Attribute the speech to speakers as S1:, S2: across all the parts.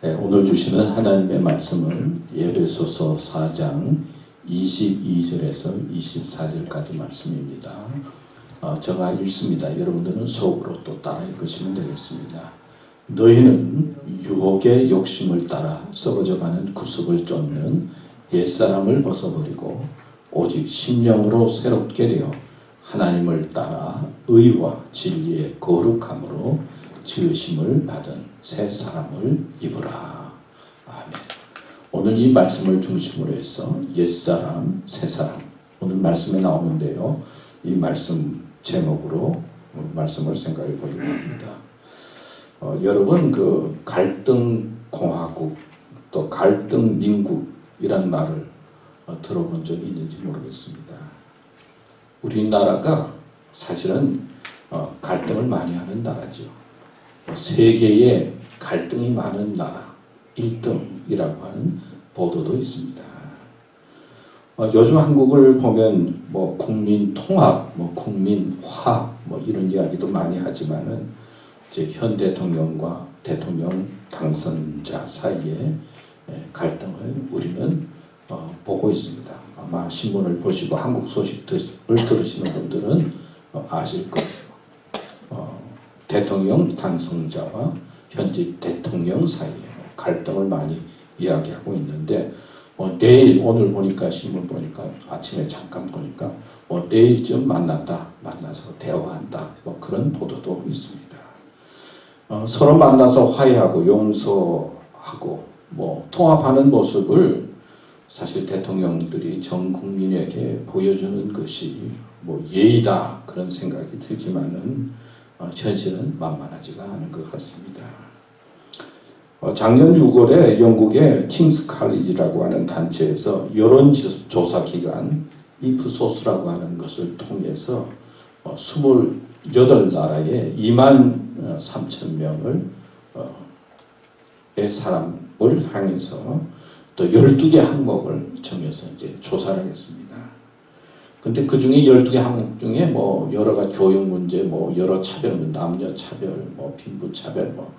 S1: 네, 오늘 주시는 하나님의 말씀은 에베소서 4장 22절에서 24절까지 말씀입니다. 제가 읽습니다. 여러분들은 속으로 또 따라 읽으시면 되겠습니다. 너희는 유혹의 욕심을 따라 썩어져가는 구습을 쫓는 옛사람을 벗어버리고 오직 심령으로 새롭게 되어 하나님을 따라 의와 진리의 거룩함으로 지으심을 받은 새 사람을 입으라. 아멘. 오늘 이 말씀을 중심으로 해서 옛사람, 새사람 오늘 말씀에 나오는데요. 이 말씀 제목으로 말씀을 생각해 보려고 합니다. 여러분 그 갈등 공화국 또 갈등 민국이란 말을 들어본 적이 있는지 모르겠습니다. 우리나라가 사실은 갈등을 많이 하는 나라죠. 세계에 갈등이 많은 나라 1등이라고 하는 보도도 있습니다. 요즘 한국을 보면 뭐 국민 통합, 뭐 국민화 뭐 이런 이야기도 많이 하지만은 이제 현 대통령과 대통령 당선자 사이에 갈등을 우리는 보고 있습니다. 아마 신문을 보시고 한국 소식을 들으시는 분들은 아실 거예요. 대통령 당선자와 현직 대통령 사이에 갈등을 많이 이야기하고 있는데 내일 오늘 보니까 신문 보니까 아침에 잠깐 보니까 내일쯤 만나서 대화한다 뭐 그런 보도도 있습니다. 서로 만나서 화해하고 용서하고 뭐 통합하는 모습을 사실 대통령들이 전 국민에게 보여주는 것이 뭐 예의다 그런 생각이 들지만은 현실은 만만하지가 않은 것 같습니다. 작년 6월에 영국의 킹스 칼리지라고 하는 단체에서 여론조사 기관 이프소스라고 하는 것을 통해서 28나라에 2만 3천 명을 사람을 향해서 또 12개 항목을 정해서 이제 조사를 했습니다. 근데 그 중에 12개 항목 중에 뭐 여러 가지 교육 문제, 뭐 여러 차별, 남녀 차별, 뭐 빈부 차별, 뭐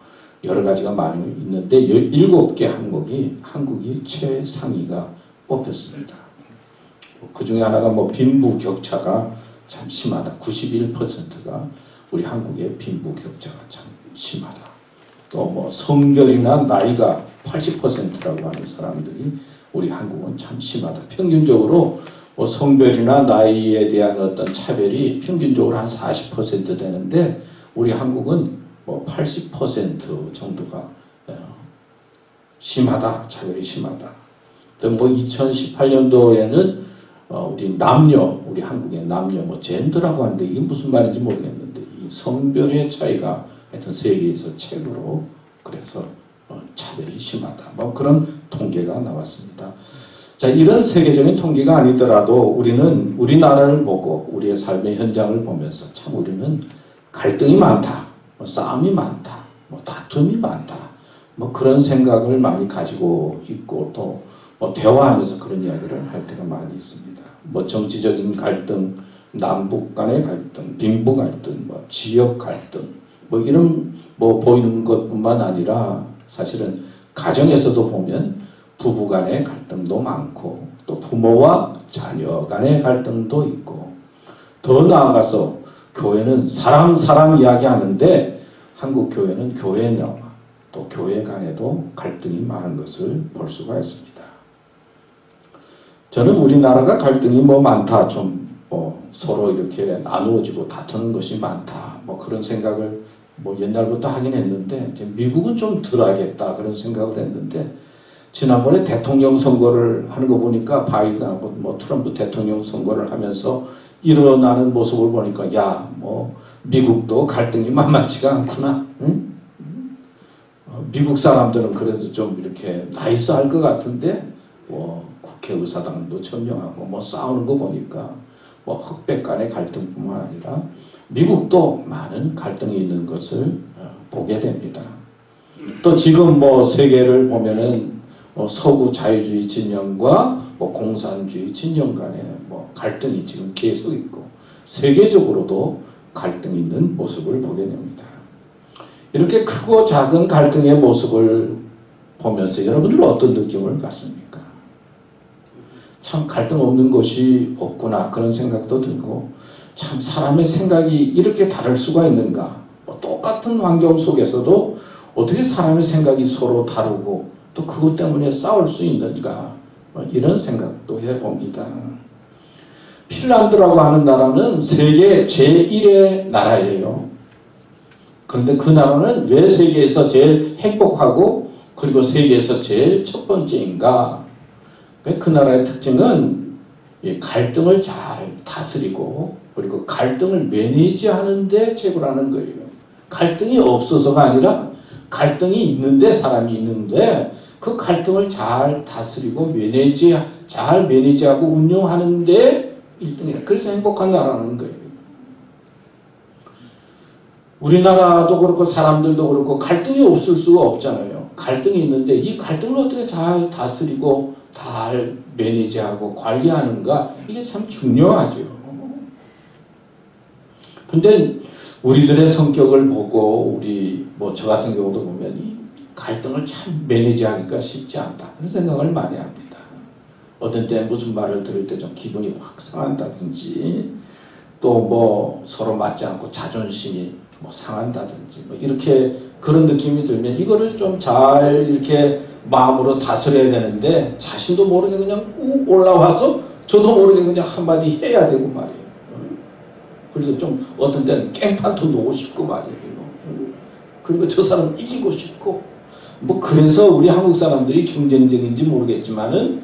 S1: 여러 가지가 많이 있는데 7개 항목이 한국이 최상위가 뽑혔습니다. 그 중에 하나가 뭐 빈부 격차가 참 심하다. 91%가 우리 한국의 빈부 격차가 참 심하다. 또 뭐 성별이나 나이가 80%라고 하는 사람들이 우리 한국은 참 심하다. 평균적으로 뭐 성별이나 나이에 대한 어떤 차별이 평균적으로 한 40% 되는데 우리 한국은 뭐 80% 정도가 심하다. 차별이 심하다. 또 뭐 2018년도에는 우리 한국의 남녀 뭐 젠더라고 하는데 이게 무슨 말인지 모르겠는데 이 성별의 차이가 하여튼 세계에서 최고로 그래서 차별이 심하다. 뭐 그런 통계가 나왔습니다. 자, 이런 세계적인 통계가 아니더라도 우리는 우리나라를 보고 우리의 삶의 현장을 보면서 참 우리는 갈등이 많다, 뭐 싸움이 많다, 뭐 다툼이 많다, 뭐 그런 생각을 많이 가지고 있고 또 뭐 대화하면서 그런 이야기를 할 때가 많이 있습니다. 뭐 정치적인 갈등, 남북 간의 갈등, 빈부 갈등, 뭐 지역 갈등, 뭐 이런 뭐 보이는 것뿐만 아니라 사실은 가정에서도 보면 부부 간의 갈등도 많고 또 부모와 자녀 간의 갈등도 있고 더 나아가서 교회는 사랑 이야기하는데 한국 교회는 교회나 또 교회 간에도 갈등이 많은 것을 볼 수가 있습니다. 저는 우리나라가 갈등이 뭐 많다 좀 서로 이렇게 나누어지고 다투는 것이 많다 뭐 그런 생각을 뭐 옛날부터 하긴 했는데 이제 미국은 좀 덜하겠다 그런 생각을 했는데 지난번에 대통령 선거를 하는 거 보니까 바이든하고 뭐 트럼프 대통령 선거를 하면서 일어나는 모습을 보니까 야, 뭐 미국도 갈등이 만만치가 않구나. 응? 미국 사람들은 그래도 좀 이렇게 나이스할 것 같은데 뭐 국회의사당도 점령하고 뭐 싸우는 거 보니까 뭐 흑백 간의 갈등뿐만 아니라 미국도 많은 갈등이 있는 것을 보게 됩니다. 또 지금 뭐 세계를 보면은 서구 자유주의 진영과 뭐 공산주의 진영 간의 뭐 갈등이 지금 계속 있고 세계적으로도 갈등이 있는 모습을 보게 됩니다. 이렇게 크고 작은 갈등의 모습을 보면서 여러분들은 어떤 느낌을 갖습니까? 참 갈등 없는 것이 없구나 그런 생각도 들고 참 사람의 생각이 이렇게 다를 수가 있는가 똑같은 환경 속에서도 어떻게 사람의 생각이 서로 다르고 또 그것 때문에 싸울 수 있는가 이런 생각도 해봅니다. 핀란드라고 하는 나라는 세계 제1의 나라예요. 그런데 그 나라는 왜 세계에서 제일 행복하고 그리고 세계에서 제일 첫 번째인가? 그 나라의 특징은 갈등을 잘 다스리고 그리고 갈등을 매니지하는 데 최고라는 거예요. 갈등이 없어서가 아니라 갈등이 있는데 사람이 있는데 그 갈등을 잘 다스리고 잘 매니지하고 운영하는 데 1등이라. 그래서 행복한 나라는 거예요. 우리나라도 그렇고 사람들도 그렇고 갈등이 없을 수가 없잖아요. 갈등이 있는데 이 갈등을 어떻게 잘 다스리고 잘 매니지하고 관리하는가 이게 참 중요하죠. 근데 우리들의 성격을 보고 저 같은 경우도 보면 이 갈등을 참 매니지하기가 쉽지 않다 그런 생각을 많이 합니다. 어떤 때 무슨 말을 들을 때 좀 기분이 확 상한다든지 또 서로 맞지 않고 자존심이 상한다든지 이렇게 그런 느낌이 들면 이거를 좀 잘 이렇게 마음으로 다스려야 되는데 자신도 모르게 그냥 욱 올라와서 저도 모르게 그냥 한마디 해야 되고 말이에요. 그리고 좀 어떤 때는 깽판도 놓고 싶고 말이에요. 그리고 저 사람 이기고 싶고 그래서 우리 한국 사람들이 경쟁적인지 모르겠지만은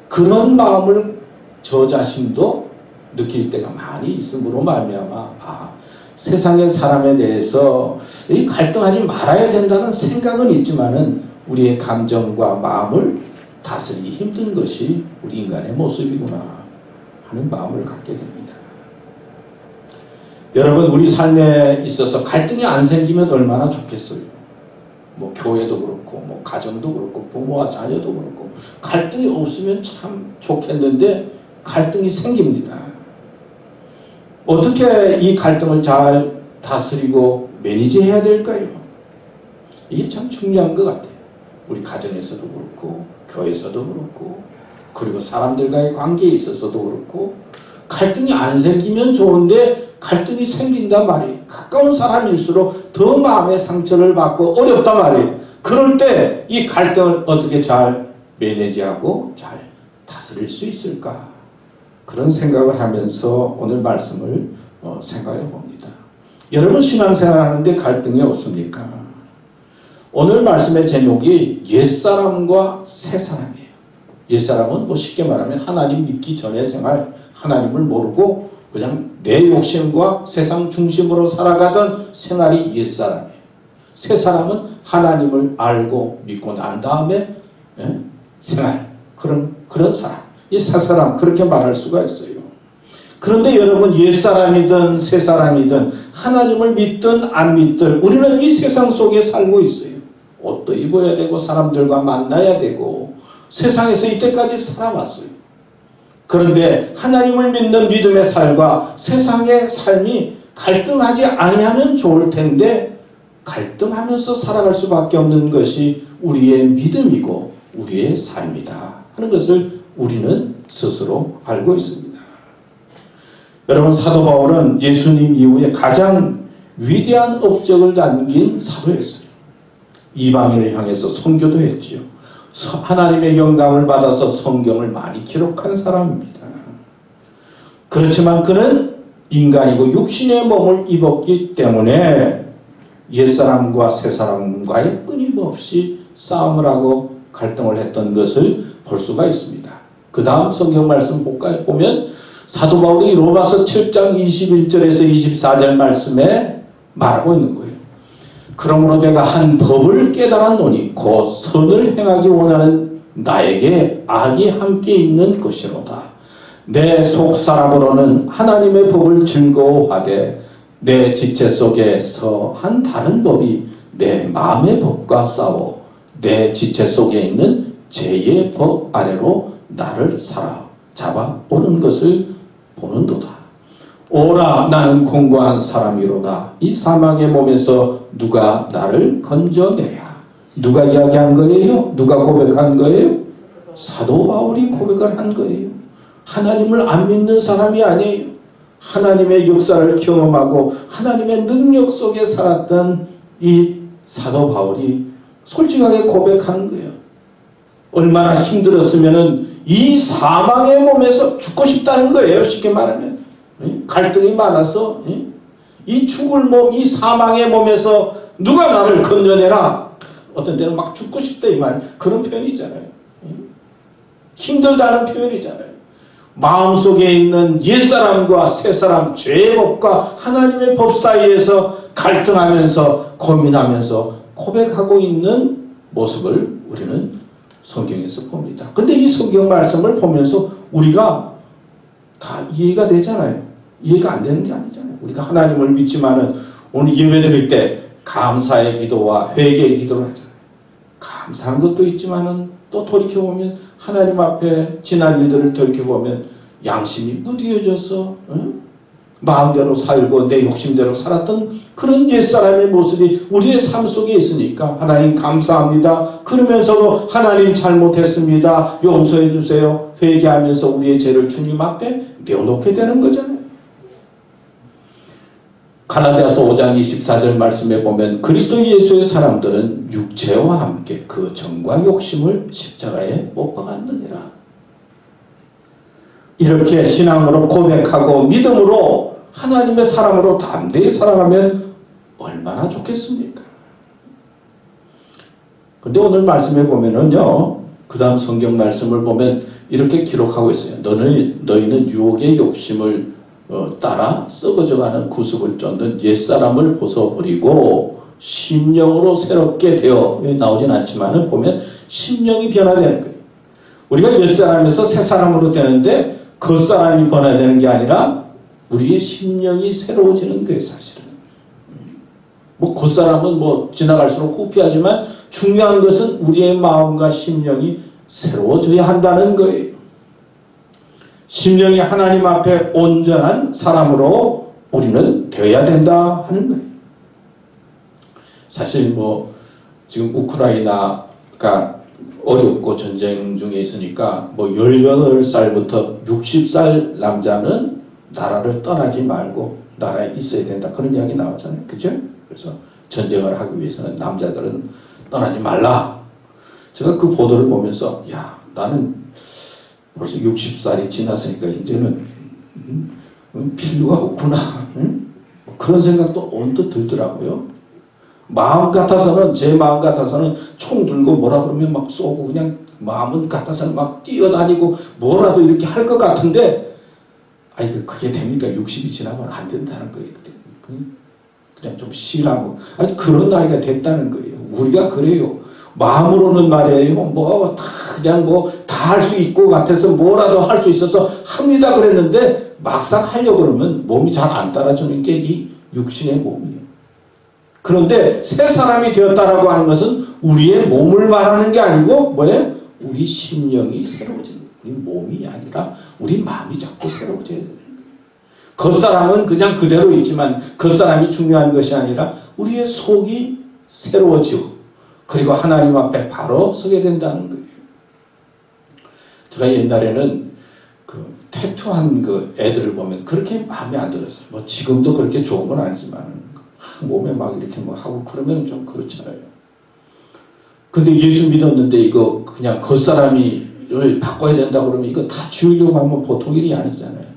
S1: 그런 마음을 저 자신도 느낄 때가 많이 있음으로 말미암아 세상의 사람에 대해서 이 갈등하지 말아야 된다는 생각은 있지만은 우리의 감정과 마음을 다스리기 힘든 것이 우리 인간의 모습이구나 하는 마음을 갖게 됩니다. 여러분 우리 삶에 있어서 갈등이 안 생기면 얼마나 좋겠어요. 교회도 그렇고 가정도 그렇고 부모와 자녀도 그렇고 갈등이 없으면 참 좋겠는데 갈등이 생깁니다. 어떻게 이 갈등을 잘 다스리고 매니지해야 될까요? 이게 참 중요한 것 같아요. 우리 가정에서도 그렇고 교회에서도 그렇고 그리고 사람들과의 관계에 있어서도 그렇고 갈등이 안 생기면 좋은데 갈등이 생긴단 말이에요. 가까운 사람일수록 더 마음의 상처를 받고 어렵단 말이에요. 그럴 때 이 갈등을 어떻게 잘 매니지하고 잘 다스릴 수 있을까? 그런 생각을 하면서 오늘 말씀을 생각해 봅니다. 여러분 신앙생활 하는데 갈등이 없습니까? 오늘 말씀의 제목이 옛사람과 새사람이에요. 옛사람은 쉽게 말하면 하나님 믿기 전의 생활, 하나님을 모르고 그냥 내 욕심과 세상 중심으로 살아가던 생활이 옛사람이에요. 새사람은 하나님을 알고 믿고 난 다음에 생활, 그런 사람. 이 새사람 그렇게 말할 수가 있어요. 그런데 여러분 옛사람이든 새사람이든 하나님을 믿든 안 믿든 우리는 이 세상 속에 살고 있어요. 옷도 입어야 되고 사람들과 만나야 되고 세상에서 이때까지 살아왔어요. 그런데 하나님을 믿는 믿음의 삶과 세상의 삶이 갈등하지 아니하면 좋을 텐데 갈등하면서 살아갈 수밖에 없는 것이 우리의 믿음이고 우리의 삶이다 하는 것을 우리는 스스로 알고 있습니다. 여러분 사도 바울은 예수님 이후에 가장 위대한 업적을 남긴 사도였어요. 이방인을 향해서 선교도 했지요. 하나님의 영감을 받아서 성경을 많이 기록한 사람입니다. 그렇지만 그는 인간이고 육신의 몸을 입었기 때문에 옛사람과 새사람과의 끊임없이 싸움을 하고 갈등을 했던 것을 볼 수가 있습니다. 그 다음 성경 말씀 보면 사도 바울이 로마서 7장 21절에서 24절 말씀에 말하고 있는 거예요. 그러므로 내가 한 법을 깨달았노니 곧 선을 행하기 원하는 나에게 악이 함께 있는 것이로다. 내 속사람으로는 하나님의 법을 즐거워하되 내 지체 속에서 한 다른 법이 내 마음의 법과 싸워 내 지체 속에 있는 죄의 법 아래로 나를 사로잡아 오는 것을 보는도다. 오라 나는 공고한 사람이로다. 이 사망의 몸에서 누가 나를 건져내랴. 누가 이야기한 거예요? 누가 고백한 거예요? 사도 바울이 고백을 한 거예요. 하나님을 안 믿는 사람이 아니에요. 하나님의 역사를 경험하고 하나님의 능력 속에 살았던 이 사도 바울이 솔직하게 고백하는 거예요. 얼마나 힘들었으면은 이 사망의 몸에서 죽고 싶다는 거예요. 쉽게 말하면. 갈등이 많아서 이 죽을 몸, 이 사망의 몸에서 누가 나를 건져내라. 어떤 때는 막 죽고 싶다 이 말. 그런 표현이잖아요. 힘들다는 표현이잖아요. 마음속에 있는 옛사람과 새사람, 죄의 법과 하나님의 법 사이에서 갈등하면서 고민하면서 고백하고 있는 모습을 우리는 성경에서 봅니다. 근데 이 성경 말씀을 보면서 우리가 다 이해가 되잖아요. 이해가 안 되는 게 아니잖아요. 우리가 하나님을 믿지만은 오늘 예배 드릴 때 감사의 기도와 회개의 기도를 하잖아요. 감사한 것도 있지만은 또 돌이켜보면 하나님 앞에 지난 일들을 돌이켜보면 양심이 무디어져서 마음대로 살고 내 욕심대로 살았던 그런 옛사람의 모습이 우리의 삶 속에 있으니까 하나님 감사합니다. 그러면서도 하나님 잘못했습니다. 용서해 주세요. 회개하면서 우리의 죄를 주님 앞에 내어놓게 되는 거잖아요. 갈라디아서 5장 24절 말씀에 보면 그리스도 예수의 사람들은 육체와 함께 그 정과 욕심을 십자가에 못 박았느니라. 이렇게 신앙으로 고백하고 믿음으로 하나님의 사람으로 담대히 살아가면 얼마나 좋겠습니까? 근데 오늘 말씀에 보면은요, 그 다음 성경 말씀을 보면 이렇게 기록하고 있어요. 너희는 유혹의 욕심을 따라 썩어져가는 구습을 쫓는 옛사람을 벗어버리고 심령으로 새롭게 되어 나오진 않지만 보면 심령이 변화되는 거예요. 우리가 옛사람에서 새사람으로 되는데 겉사람이 변화되는 게 아니라 우리의 심령이 새로워지는 거예요. 사실은 뭐 겉사람은 뭐 지나갈수록 후피하지만 중요한 것은 우리의 마음과 심령이 새로워져야 한다는 거예요. 심령이 하나님 앞에 온전한 사람으로 우리는 되어야 된다 하는 거예요. 사실 뭐 지금 우크라이나가 어렵고 전쟁 중에 있으니까 뭐 18살부터 60살 남자는 나라를 떠나지 말고 나라에 있어야 된다. 그런 이야기 나왔잖아요. 그죠? 그래서 전쟁을 하기 위해서는 남자들은 떠나지 말라. 제가 그 보도를 보면서 야, 나는 벌써 60살이 지났으니까 이제는 필요가 없구나. 그런 생각도 언뜻 들더라고요. 마음 같아서는 제 마음 같아서는 총 들고 뭐라 그러면 막 쏘고 그냥 마음은 같아서는 막 뛰어다니고 뭐라도 이렇게 할 것 같은데 아니 그게 됩니까? 60이 지나면 안 된다는 거예요. 그냥 좀 쉬라고. 아니 그런 나이가 됐다는 거예요. 우리가 그래요. 마음으로는 말이에요. 뭐 다 그냥 뭐 다 할 수 있고 같아서 뭐라도 할 수 있어서 합니다 그랬는데 막상 하려고 그러면 몸이 잘 안 따라주는 게 이 육신의 몸이에요. 그런데 새 사람이 되었다라고 하는 것은 우리의 몸을 말하는 게 아니고 뭐예요? 우리 심령이 새로워지는 거예요. 우리 몸이 아니라 우리 마음이 자꾸 새로워져야 되는 거예요. 겉사람은 그냥 그대로 있지만 겉사람이 중요한 것이 아니라 우리의 속이 새로워지고 그리고 하나님 앞에 바로 서게 된다는 거예요. 제가 옛날에는 그 태투한 그 애들을 보면 그렇게 마음에 안 들었어요. 뭐 지금도 그렇게 좋은 건 아니지만 몸에 막 이렇게 뭐 하고 그러면 좀 그렇잖아요. 근데 예수 믿었는데 이거 그냥 겉사람이를 바꿔야 된다 그러면 이거 다 지우려고 하면 보통 일이 아니잖아요.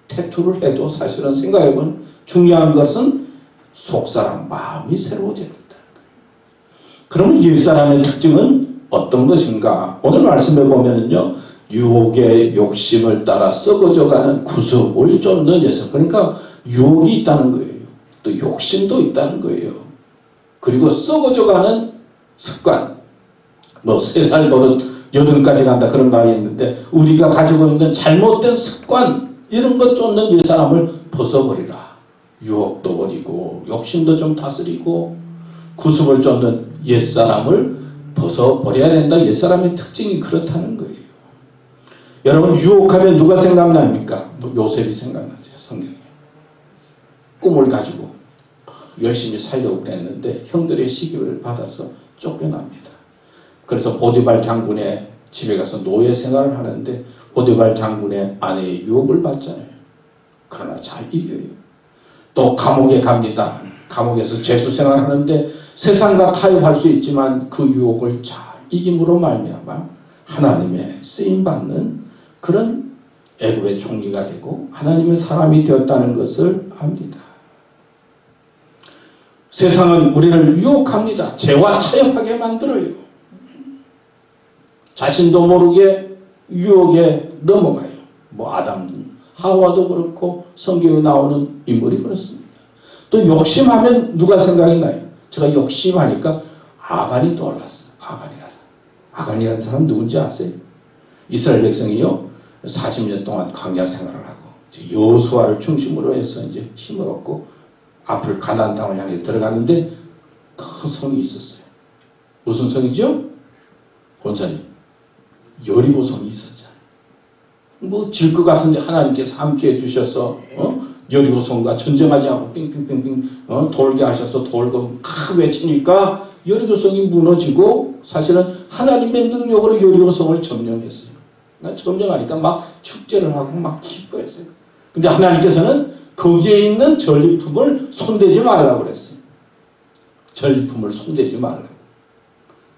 S1: 태투를 해도 사실은 생각해보면 중요한 것은 속사람 마음이 새로워져야 된다는 거예요. 그러면 옛사람의 특징은 어떤 것인가? 오늘 말씀에 보면은요, 유혹의 욕심을 따라 썩어져가는 구습을 쫓는 녀석. 그러니까 유혹이 있다는 거예요. 또 욕심도 있다는 거예요. 그리고 썩어져가는 습관. 뭐 3살 버릇 8까지 간다 그런 말이 있는데 우리가 가지고 있는 잘못된 습관 이런 것 쫓는 옛사람을 벗어버리라. 유혹도 버리고 욕심도 좀 다스리고 구습을 쫓는 옛사람을 벗어버려야 된다. 옛사람의 특징이 그렇다는 거예요. 여러분 유혹하면 누가 생각납니까? 뭐 요셉이 생각나죠. 성경에. 꿈을 가지고 열심히 살려고 그랬는데 형들의 시기를 받아서 쫓겨납니다. 그래서 보디발 장군의 집에 가서 노예 생활을 하는데 보디발 장군의 아내의 유혹을 받잖아요. 그러나 잘 이겨요. 또 감옥에 갑니다. 감옥에서 죄수 생활하는데 세상과 타협할 수 있지만 그 유혹을 잘 이김으로 말미암아 하나님의 쓰임받는 그런 애굽의 총리가 되고 하나님의 사람이 되었다는 것을 압니다. 세상은 우리를 유혹합니다. 죄와 타협하게 만들어요. 자신도 모르게 유혹에 넘어가요. 뭐 아담, 하와도 그렇고 성경에 나오는 인물이 그렇습니다. 또 욕심하면 누가 생각이 나요? 제가 욕심하니까 아간이 떠올랐어요. 아간이라는 사람 누군지 아세요? 이스라엘 백성이요 40년 동안 광야 생활을 하고 여호수아를 중심으로 해서 이제 힘을 얻고 앞을 가나안 땅을 향해 들어가는데 큰 성이 있었어요. 무슨 성이죠? 권사님, 여리고 성이 있었잖아요. 뭐 질 것 같은데 하나님께서 함께해 주셔서 여리고 성과 전쟁하지 않고 빙빙빙빙 돌게 하셔서 돌고 막 외치니까 여리고 성이 무너지고 사실은 하나님의 능력으로 여리고 성을 점령했어요. 점령하니까 막 축제를 하고 막 기뻐했어요. 근데 하나님께서는 거기에 있는 전리품을 손대지 말라고 그랬어요. 전리품을 손대지 말라고.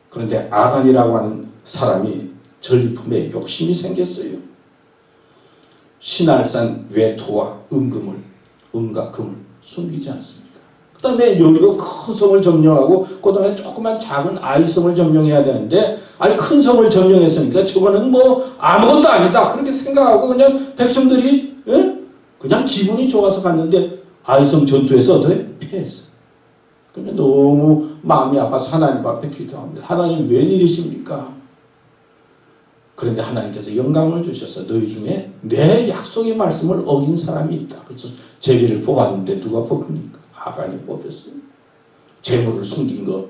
S1: 그런데 아간이라고 하는 사람이 전리품에 욕심이 생겼어요. 신할산 외토와 은과 금을 숨기지 않습니까? 그 다음에 여리고 큰 성을 점령하고 그 다음에 조그만 작은 아이성을 점령해야 되는데 아니 큰 성을 점령했으니까 저거는 뭐 아무것도 아니다 그렇게 생각하고 그냥 백성들이 그냥 기분이 좋아서 갔는데 아이성 전투에서 어떻게 피했어요. 그러면 너무 마음이 아파서 하나님 앞에 기도합니다. 하나님 웬일이십니까? 그런데 하나님께서 영광을 주셔서 너희 중에 내 약속의 말씀을 어긴 사람이 있다. 그래서 제비를 뽑았는데 누가 뽑습니까? 아간이 뽑혔어요. 재물을 숨긴 것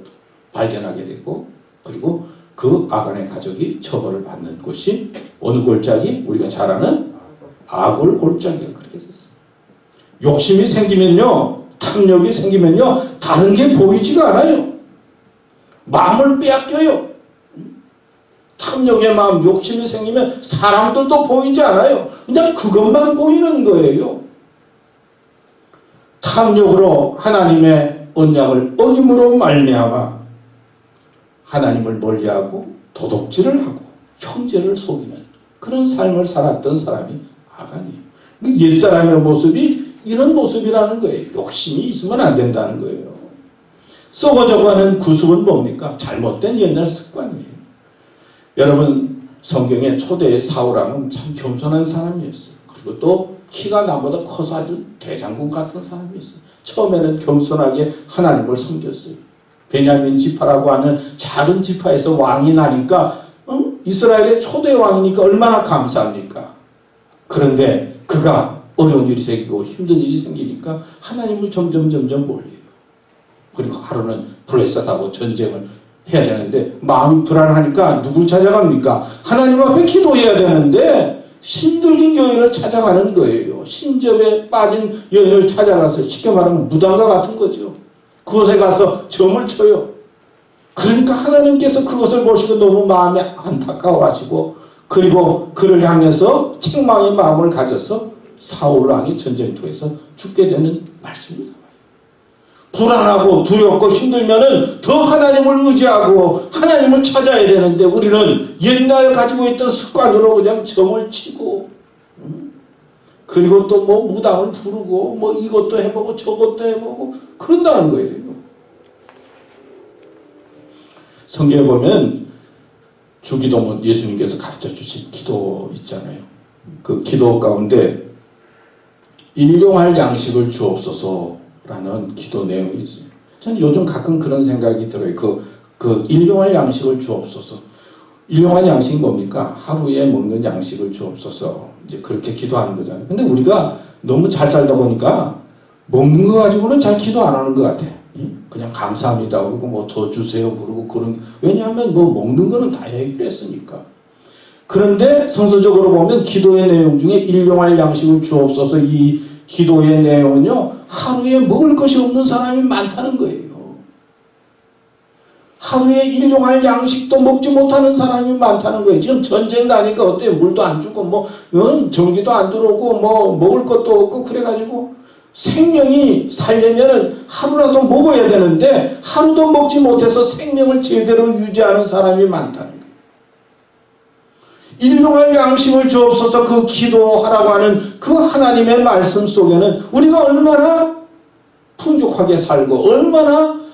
S1: 발견하게 되고 그리고 그 아간의 가족이 처벌을 받는 곳이 어느 골짜기? 우리가 잘 아는 아골 골짜기가 그렇게 됐어요. 욕심이 생기면요, 탐욕이 생기면요, 다른 게 보이지가 않아요. 마음을 빼앗겨요. 탐욕의 마음, 욕심이 생기면 사람들도 보이지 않아요. 그냥 그것만 보이는 거예요. 탐욕으로 하나님의 언약을 어김으로 말미암아 하나님을 멀리하고 도둑질을 하고 형제를 속이는 그런 삶을 살았던 사람이 아간이에요. 옛사람의 모습이 이런 모습이라는 거예요. 욕심이 있으면 안 된다는 거예요. 썩어져가는 구습은 뭡니까? 잘못된 옛날 습관이에요. 여러분 성경의 초대의 사울왕은 참 겸손한 사람이었어요. 그리고 또 키가 나보다 커서 아주 대장군 같은 사람이었어요. 처음에는 겸손하게 하나님을 섬겼어요. 베냐민 지파라고 하는 작은 지파에서 왕이 나니까 이스라엘의 초대 왕이니까 얼마나 감사합니까? 그런데 그가 어려운 일이 생기고 힘든 일이 생기니까 하나님을 점점 몰려요. 그리고 하루는 블레셋하고 전쟁을 해야 되는데 마음이 불안하니까 누구 찾아갑니까? 하나님 앞에 기도해야 되는데 힘들긴 여인을 찾아가는 거예요. 신접에 빠진 여인을 찾아가서 쉽게 말하면 무당과 같은 거죠. 그곳에 가서 점을 쳐요. 그러니까 하나님께서 그것을 보시고 너무 마음에 안타까워하시고 그리고 그를 향해서 책망의 마음을 가져서 사울 왕이 전쟁터에서 죽게 되는 말씀입니다. 불안하고 두렵고 힘들면은 더 하나님을 의지하고 하나님을 찾아야 되는데 우리는 옛날 가지고 있던 습관으로 그냥 점을 치고 그리고 또 뭐 무당을 부르고 뭐 이것도 해보고 저것도 해보고 그런다는 거예요. 성경에 보면 주기도문 예수님께서 가르쳐 주신 기도 있잖아요. 그 기도 가운데 일용할 양식을 주옵소서라는 기도 내용이 있어요. 저는 요즘 가끔 그런 생각이 들어요. 그 일용할 양식을 주옵소서. 일용할 양식이 뭡니까? 하루에 먹는 양식을 주옵소서. 이제 그렇게 기도하는 거잖아요. 근데 우리가 너무 잘 살다 보니까 먹는 거 가지고는 잘 기도 안 하는 것 같아. 그냥 감사합니다 그러고 뭐 더 주세요 그러고 그런. 왜냐하면 뭐 먹는 거는 다 해결했으니까. 그런데 성서적으로 보면 기도의 내용 중에 일용할 양식을 주옵소서 이 기도의 내용은요 하루에 먹을 것이 없는 사람이 많다는 거예요. 하루에 일용할 양식도 먹지 못하는 사람이 많다는 거예요. 지금 전쟁 나니까 어때요? 물도 안 주고 전기도 안 들어오고 먹을 것도 없고 그래가지고 생명이 살려면 하루라도 먹어야 되는데 하루도 먹지 못해서 생명을 제대로 유지하는 사람이 많다는 거예요. 일용할 양식을 주옵소서 그 기도하라고 하는 그 하나님의 말씀 속에는 우리가 얼마나 풍족하게 살고 얼마나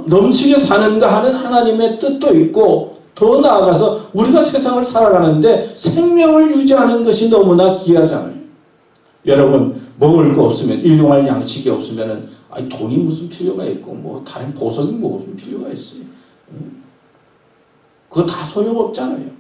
S1: 넘치게 사는가 하는 하나님의 뜻도 있고 더 나아가서 우리가 세상을 살아가는데 생명을 유지하는 것이 너무나 귀하잖아요. 여러분 먹을 거 없으면 일용할 양식이 없으면 돈이 무슨 필요가 있고 다른 보석이 무슨 필요가 있어요. 그거 다 소용없잖아요.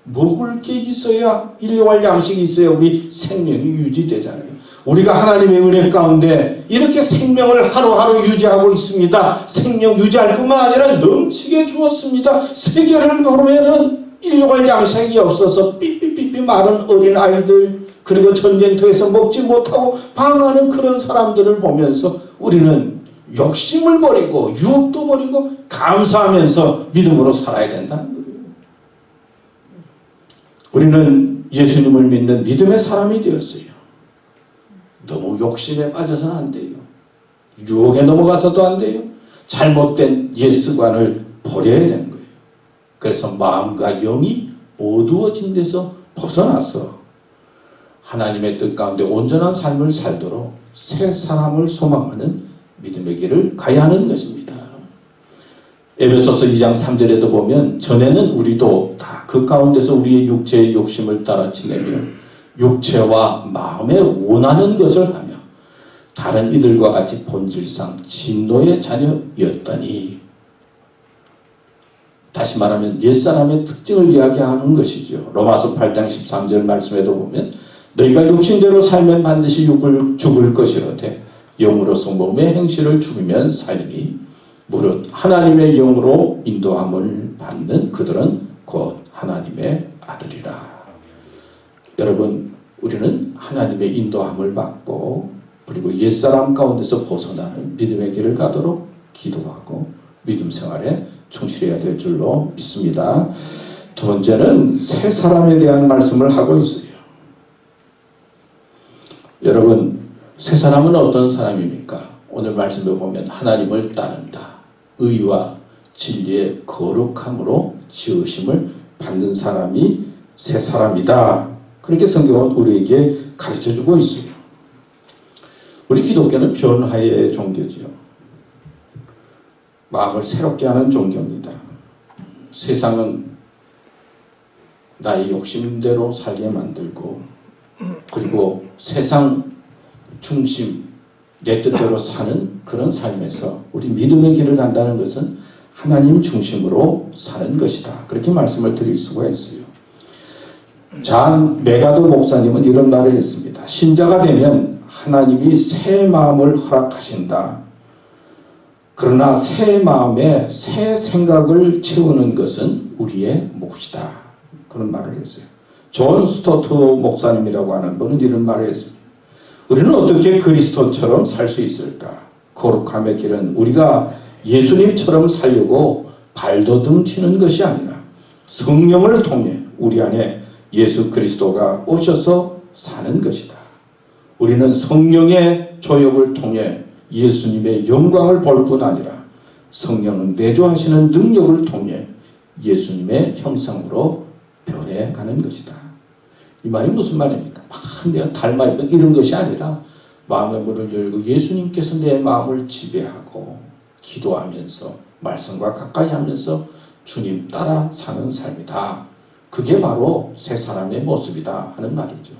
S1: 먹을 게 있어야 일용할 양식이 있어야 우리 생명이 유지되잖아요. 우리가 하나님의 은혜 가운데 이렇게 생명을 하루하루 유지하고 있습니다. 생명 유지할 뿐만 아니라 넘치게 주었습니다. 세계를 보면은 일용할 양식이 없어서 삐삐삐삐 마른 어린 아이들 그리고 전쟁터에서 먹지 못하고 방황하는 그런 사람들을 보면서 우리는 욕심을 버리고 유혹도 버리고 감사하면서 믿음으로 살아야 된다는 거예요. 우리는 예수님을 믿는 믿음의 사람이 되었어요. 너무 욕심에 빠져서는 안 돼요. 유혹에 넘어가서도 안 돼요. 잘못된 옛습관을 버려야 되는 거예요. 그래서 마음과 영이 어두워진 데서 벗어나서 하나님의 뜻 가운데 온전한 삶을 살도록 새 사람을 소망하는 믿음의 길을 가야 하는 것입니다. 에베소서 2장 3절에도 보면 전에는 우리도 다 그 가운데서 우리의 육체의 욕심을 따라 지내며 육체와 마음에 원하는 것을 하며 다른 이들과 같이 본질상 진노의 자녀였더니 다시 말하면 옛사람의 특징을 이야기하는 것이죠. 로마서 8장 13절 말씀에도 보면 너희가 육신대로 살면 반드시 죽을 것이로되 영으로서 몸의 행실을 죽이면 살리니 무릇 하나님의 영으로 인도함을 받는 그들은 곧 하나님의 아들이라. 여러분 우리는 하나님의 인도함을 받고 그리고 옛사람 가운데서 벗어나는 믿음의 길을 가도록 기도하고 믿음 생활에 충실해야 될 줄로 믿습니다. 두 번째는 새 사람에 대한 말씀을 하고 있어요. 여러분 새 사람은 어떤 사람입니까? 오늘 말씀을 보면 하나님을 따른다. 의와 진리의 거룩함으로 지으심을 받는 사람이 새 사람이다. 그렇게 성경은 우리에게 가르쳐주고 있어요. 우리 기독교는 변화의 종교지요. 마음을 새롭게 하는 종교입니다. 세상은 나의 욕심대로 살게 만들고 그리고 세상 중심 내 뜻대로 사는 그런 삶에서 우리 믿음의 길을 간다는 것은 하나님 중심으로 사는 것이다. 그렇게 말씀을 드릴 수가 있어요. 잔 메가도 목사님은 이런 말을 했습니다. 신자가 되면 하나님이 새 마음을 허락하신다. 그러나 새 마음에 새 생각을 채우는 것은 우리의 몫이다. 그런 말을 했어요. 존 스토트 목사님이라고 하는 분은 이런 말을 했습니다. 우리는 어떻게 그리스도처럼 살 수 있을까? 거룩함의 길은 우리가 예수님처럼 살려고 발돋움 치는 것이 아니라 성령을 통해 우리 안에 예수 그리스도가 오셔서 사는 것이다. 우리는 성령의 조역을 통해 예수님의 영광을 볼 뿐 아니라 성령은 내조하시는 능력을 통해 예수님의 형상으로 변해가는 것이다. 이 말이 무슨 말입니까? 내가 닮아 이런 것이 아니라 마음의 문을 열고 예수님께서 내 마음을 지배하고 기도하면서 말씀과 가까이 하면서 주님 따라 사는 삶이다. 그게 바로 새 사람의 모습이다 하는 말이죠.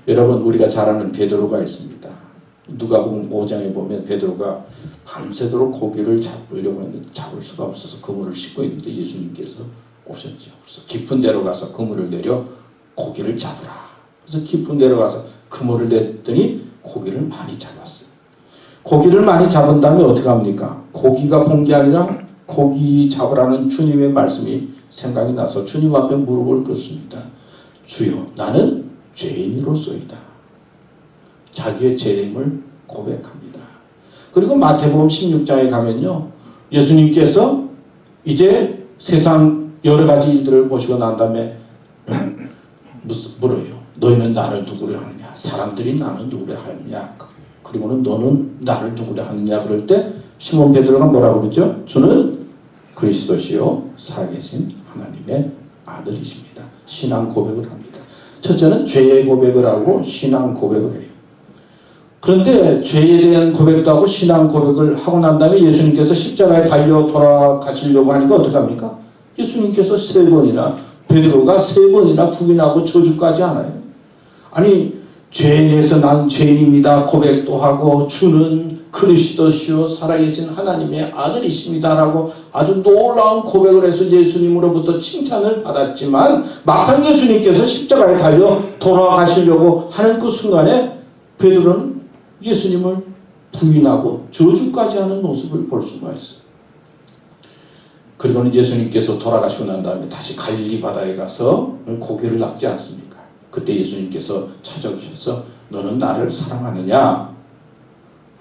S1: 여러분 우리가 잘 아는 베드로가 있습니다. 누가복음 5장에 보면 베드로가 밤새도록 고기를 잡으려고 했는데 잡을 수가 없어서 그물을 싣고 있는데 예수님께서 오셨죠. 그래서 깊은 데로 가서 그물을 내려 고기를 잡으라. 그래서 깊은 데로 가서 그물을 냈더니 고기를 많이 잡았어요. 고기를 많이 잡은 다음에 어떻게 합니까? 고기가 본 게 아니라 고기 잡으라는 주님의 말씀이 생각이 나서 주님 앞에 무릎을 꿇습니다. 주여 나는 죄인으로서이다. 자기의 죄임을 고백합니다. 그리고 마태복음 16장에 가면요. 예수님께서 이제 세상 여러 가지 일들을 보시고 난 다음에 물어요. 너희는 나를 누구로 하느냐? 사람들이 나는 누구로 하느냐? 그리고는 너는 나를 누구로 하느냐? 그럴 때 시몬 베드로가 뭐라고 그러죠? 주는 그리스도시요 살아계신 하나님의 아들이십니다. 신앙 고백을 합니다. 첫째는 죄의 고백을 하고 신앙 고백을 해요. 그런데 죄에 대한 고백도 하고 신앙 고백을 하고 난 다음에 예수님께서 십자가에 달려 돌아가시려고 하니까 어떻게 합니까? 예수님께서 3번이나 베드로가 3번이나 부인하고 저주까지 하나요? 아니 죄에 대해서 난 죄인입니다 고백도 하고 주는 그리스도시요 살아계신 하나님의 아들이십니다라고 아주 놀라운 고백을 해서 예수님으로부터 칭찬을 받았지만 막상 예수님께서 십자가에 달려 돌아가시려고 하는 그 순간에 베드로는 예수님을 부인하고 저주까지 하는 모습을 볼 수가 있어요. 그리고는 예수님께서 돌아가시고 난 다음에 다시 갈릴리 바다에 가서 고개를 낚지 않습니까? 그때 예수님께서 찾아오셔서 너는 나를 사랑하느냐?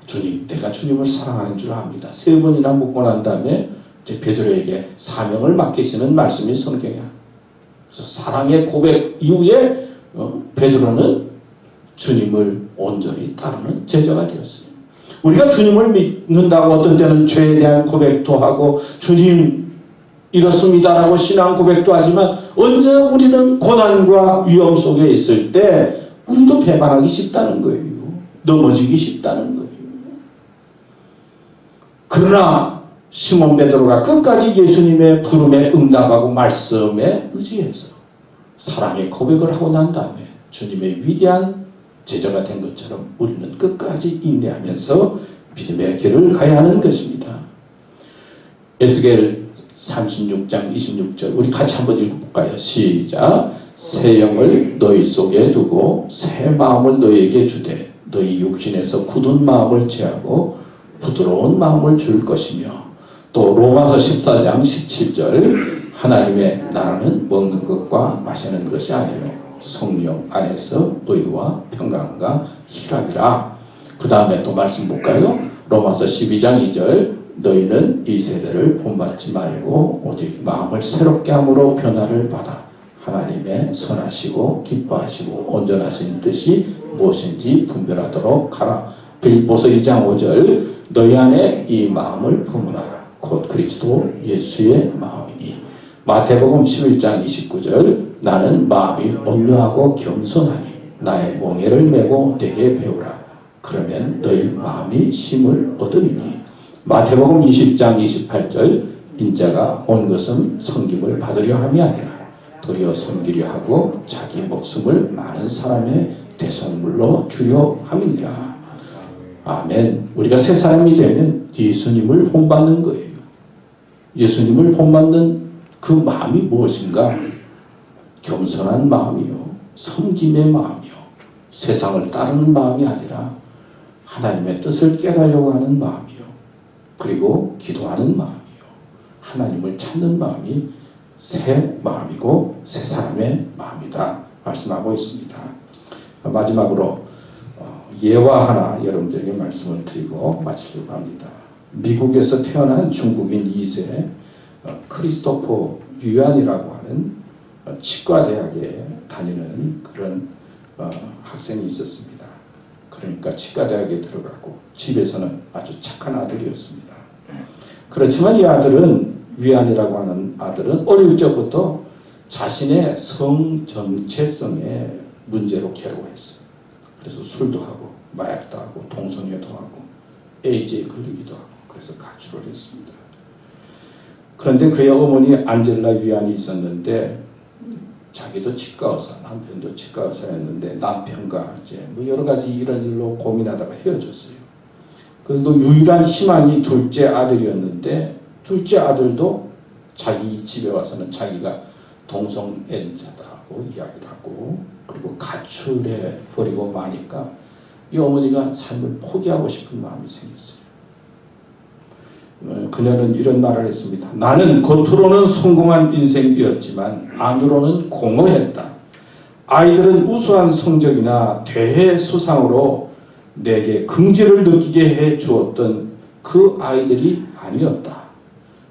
S1: 주님, 내가 주님을 사랑하는 줄 압니다. 3번이나 묻고 난 다음에 이제 베드로에게 사명을 맡기시는 말씀이 성경이야. 그래서 사랑의 고백 이후에 베드로는 주님을 온전히 따르는 제자가 되었어요. 우리가 주님을 믿는다고 어떤 때는 죄에 대한 고백도 하고 주님 이렇습니다라고 신앙 고백도 하지만 언제나 우리는 고난과 위험 속에 있을 때 우리도 배반하기 쉽다는 거예요. 넘어지기 쉽다는 거예요. 그러나 시몬 베드로가 끝까지 예수님의 부름에 응답하고 말씀에 의지해서 사랑의 고백을 하고 난 다음에 주님의 위대한 제자가 된 것처럼 우리는 끝까지 인내하면서 믿음의 길을 가야 하는 것입니다. 에스겔 36장 26절 우리 같이 한번 읽어볼까요? 시작. 새 영을 너희 속에 두고 새 마음을 너희에게 주되 너희 육신에서 굳은 마음을 제하고 부드러운 마음을 줄 것이며 또 로마서 14장 17절 하나님의 나라는 먹는 것과 마시는 것이 아니요 성령 안에서 의와 평강과 희락이라. 그 다음에 또 말씀 볼까요? 로마서 12장 2절 너희는 이 세대를 본받지 말고 오직 마음을 새롭게 함으로 변화를 받아 하나님의 선하시고 기뻐하시고 온전하신 뜻이 무엇인지 분별하도록 하라. 빌립보서 2장 5절 너희 안에 이 마음을 품으라. 곧 그리스도 예수의 마음이니. 마태복음 11장 29절 나는 마음이 온유하고 겸손하니 나의 멍에를 메고 내게 배우라. 그러면 너희 마음이 힘을 얻으리니. 마태복음 20장 28절 인자가 온 것은 섬김을 받으려 함이 아니라 도리어 섬기려 하고 자기 목숨을 많은 사람의 대속물로 주려 함이니라. 아멘. 우리가 새 사람이 되면 예수님을 본받는 거예요. 예수님을 본받는 그 마음이 무엇인가? 겸손한 마음이요, 섬김의 마음이요, 세상을 따르는 마음이 아니라 하나님의 뜻을 깨달으려고 하는 마음이요, 그리고 기도하는 마음이요, 하나님을 찾는 마음이 새 마음이고 새 사람의 마음이다 말씀하고 있습니다. 마지막으로 예화 하나 여러분들에게 말씀을 드리고 마치려고 합니다. 미국에서 태어난 중국인 2세 크리스토퍼 류안이라고 하는 치과대학에 다니는 그런 학생이 있었습니다. 그러니까 치과대학에 들어가고 집에서는 아주 착한 아들이었습니다. 그렇지만 이 아들은 류안이라고 하는 아들은 어릴 적부터 자신의 성 정체성에 문제로 괴로워했어요. 그래서 술도 하고 마약도 하고 동성애도 하고 에이즈에 걸리기도 하고 그래서 가출을 했습니다. 그런데 그의 어머니 안젤라 류안이 있었는데 자기도 치과의사, 남편도 치과의사였는데 남편과 이제 뭐 여러 가지 이런 일로 고민하다가 헤어졌어요. 그리고 유일한 희망이 둘째 아들이었는데 둘째 아들도 자기 집에 와서는 자기가 동성애자다고 이야기를 하고 그리고 가출해 버리고 마니까 이 어머니가 삶을 포기하고 싶은 마음이 생겼어요. 그녀는 이런 말을 했습니다. 나는 겉으로는 성공한 인생이었지만 안으로는 공허했다. 아이들은 우수한 성적이나 대회 수상으로 내게 긍지를 느끼게 해 주었던 그 아이들이 아니었다.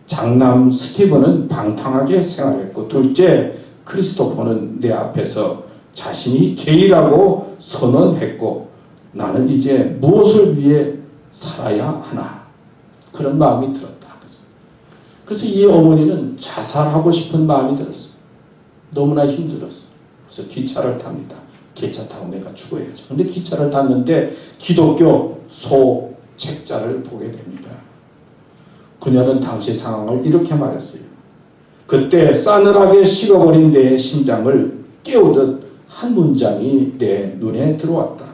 S1: 장남 스티븐은 방탕하게 생활했고, 둘째 크리스토퍼는 내 앞에서 자신이 게이라고 선언했고, 나는 이제 무엇을 위해 살아야 하나, 그런 마음이 들었다. 그래서 이 어머니는 자살하고 싶은 마음이 들었어요. 너무나 힘들었어요. 그래서 기차를 탑니다. 기차 타고 내가 죽어야죠. 근데 기차를 탔는데 기독교 소책자를 보게 됩니다. 그녀는 당시 상황을 이렇게 말했어요. 그때 싸늘하게 식어버린 내 심장을 깨우듯 한 문장이 내 눈에 들어왔다.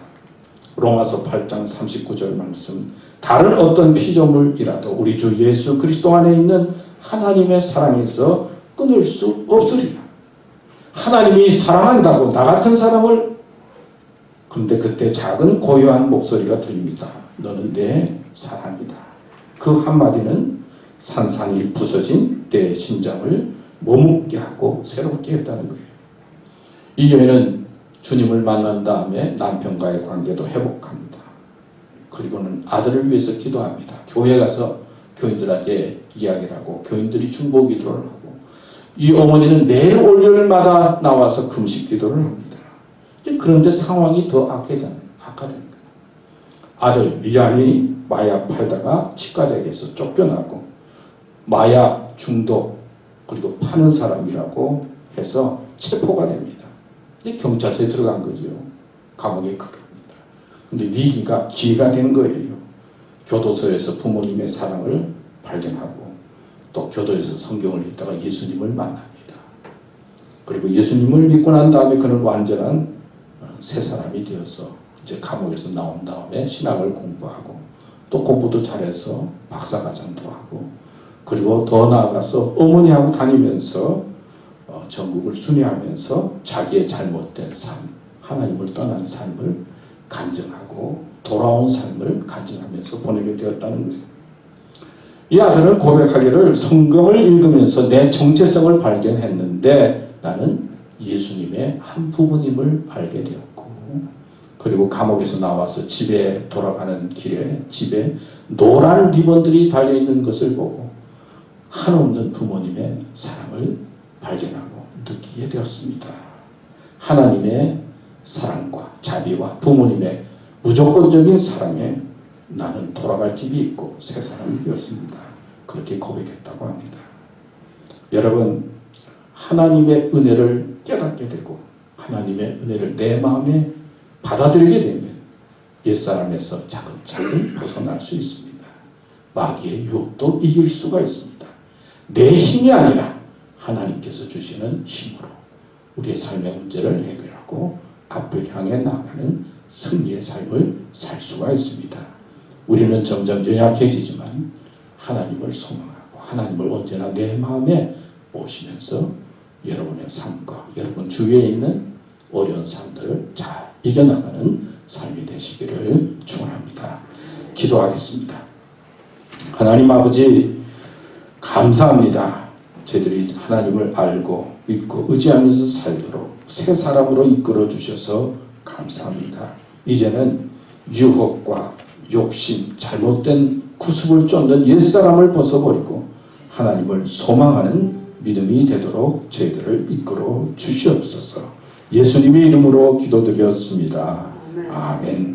S1: 로마서 8장 39절 말씀. 다른 어떤 피조물이라도 우리 주 예수 그리스도 안에 있는 하나님의 사랑에서 끊을 수 없으리라. 하나님이 사랑한다고 나 같은 사람을, 근데 그때 작은 고요한 목소리가 들립니다. 너는 내 사랑이다. 그 한마디는 산산이 부서진 내 심장을 머뭇게 하고 새롭게 했다는 거예요. 이 여인은 주님을 만난 다음에 남편과의 관계도 회복합니다. 그리고는 아들을 위해서 기도합니다. 교회 가서 교인들에게 이야기를 하고 교인들이 중보 기도를 하고, 이 어머니는 매일 월요일마다 나와서 금식 기도를 합니다. 그런데 상황이 더 악화된 거예요. 아들 리안이 마약 팔다가 치과대학에서 쫓겨나고, 마약 중독 그리고 파는 사람이라고 해서 체포가 됩니다. 경찰서에 들어간 거죠. 감옥에 가릅니다. 근데 위기가 기회가 된 거예요. 교도소에서 부모님의 사랑을 발견하고, 또 교도에서 성경을 읽다가 예수님을 만납니다. 그리고 예수님을 믿고 난 다음에 그는 완전한 새 사람이 되어서 이제 감옥에서 나온 다음에 신학을 공부하고, 또 공부도 잘해서 박사과정도 하고, 그리고 더 나아가서 어머니하고 다니면서 전국을 순회하면서 자기의 잘못된 삶, 하나님을 떠난 삶을 간증하고 돌아온 삶을 간증하면서 보내게 되었다는 거죠. 이 아들은 고백하기를 성경을 읽으면서 내 정체성을 발견했는데 나는 예수님의 한 부분임을 알게 되었고, 그리고 감옥에서 나와서 집에 돌아가는 길에 집에 노란 리본들이 달려있는 것을 보고 한없는 부모님의 사랑을 발견하고 느끼게 되었습니다. 하나님의 사랑과 자비와 부모님의 무조건적인 사랑에 나는 돌아갈 집이 있고 새 사람이 되었습니다. 그렇게 고백했다고 합니다. 여러분, 하나님의 은혜를 깨닫게 되고 하나님의 은혜를 내 마음에 받아들이게 되면 옛사람에서 차근차근 벗어날 수 있습니다. 마귀의 유혹도 이길 수가 있습니다. 내 힘이 아니라 하나님께서 주시는 힘으로 우리의 삶의 문제를 해결하고 앞을 향해 나가는 승리의 삶을 살 수가 있습니다. 우리는 점점 연약해지지만 하나님을 소망하고 하나님을 언제나 내 마음에 모시면서 여러분의 삶과 여러분 주위에 있는 어려운 삶들을 잘 이겨나가는 삶이 되시기를 축원합니다. 기도하겠습니다. 하나님 아버지, 감사합니다. 저희들이 하나님을 알고 믿고 의지하면서 살도록 새 사람으로 이끌어 주셔서 감사합니다. 이제는 유혹과 욕심, 잘못된 구습을 쫓는 옛사람을 벗어버리고 하나님을 소망하는 믿음이 되도록 저희들을 이끌어 주시옵소서. 예수님의 이름으로 기도드렸습니다. 아멘.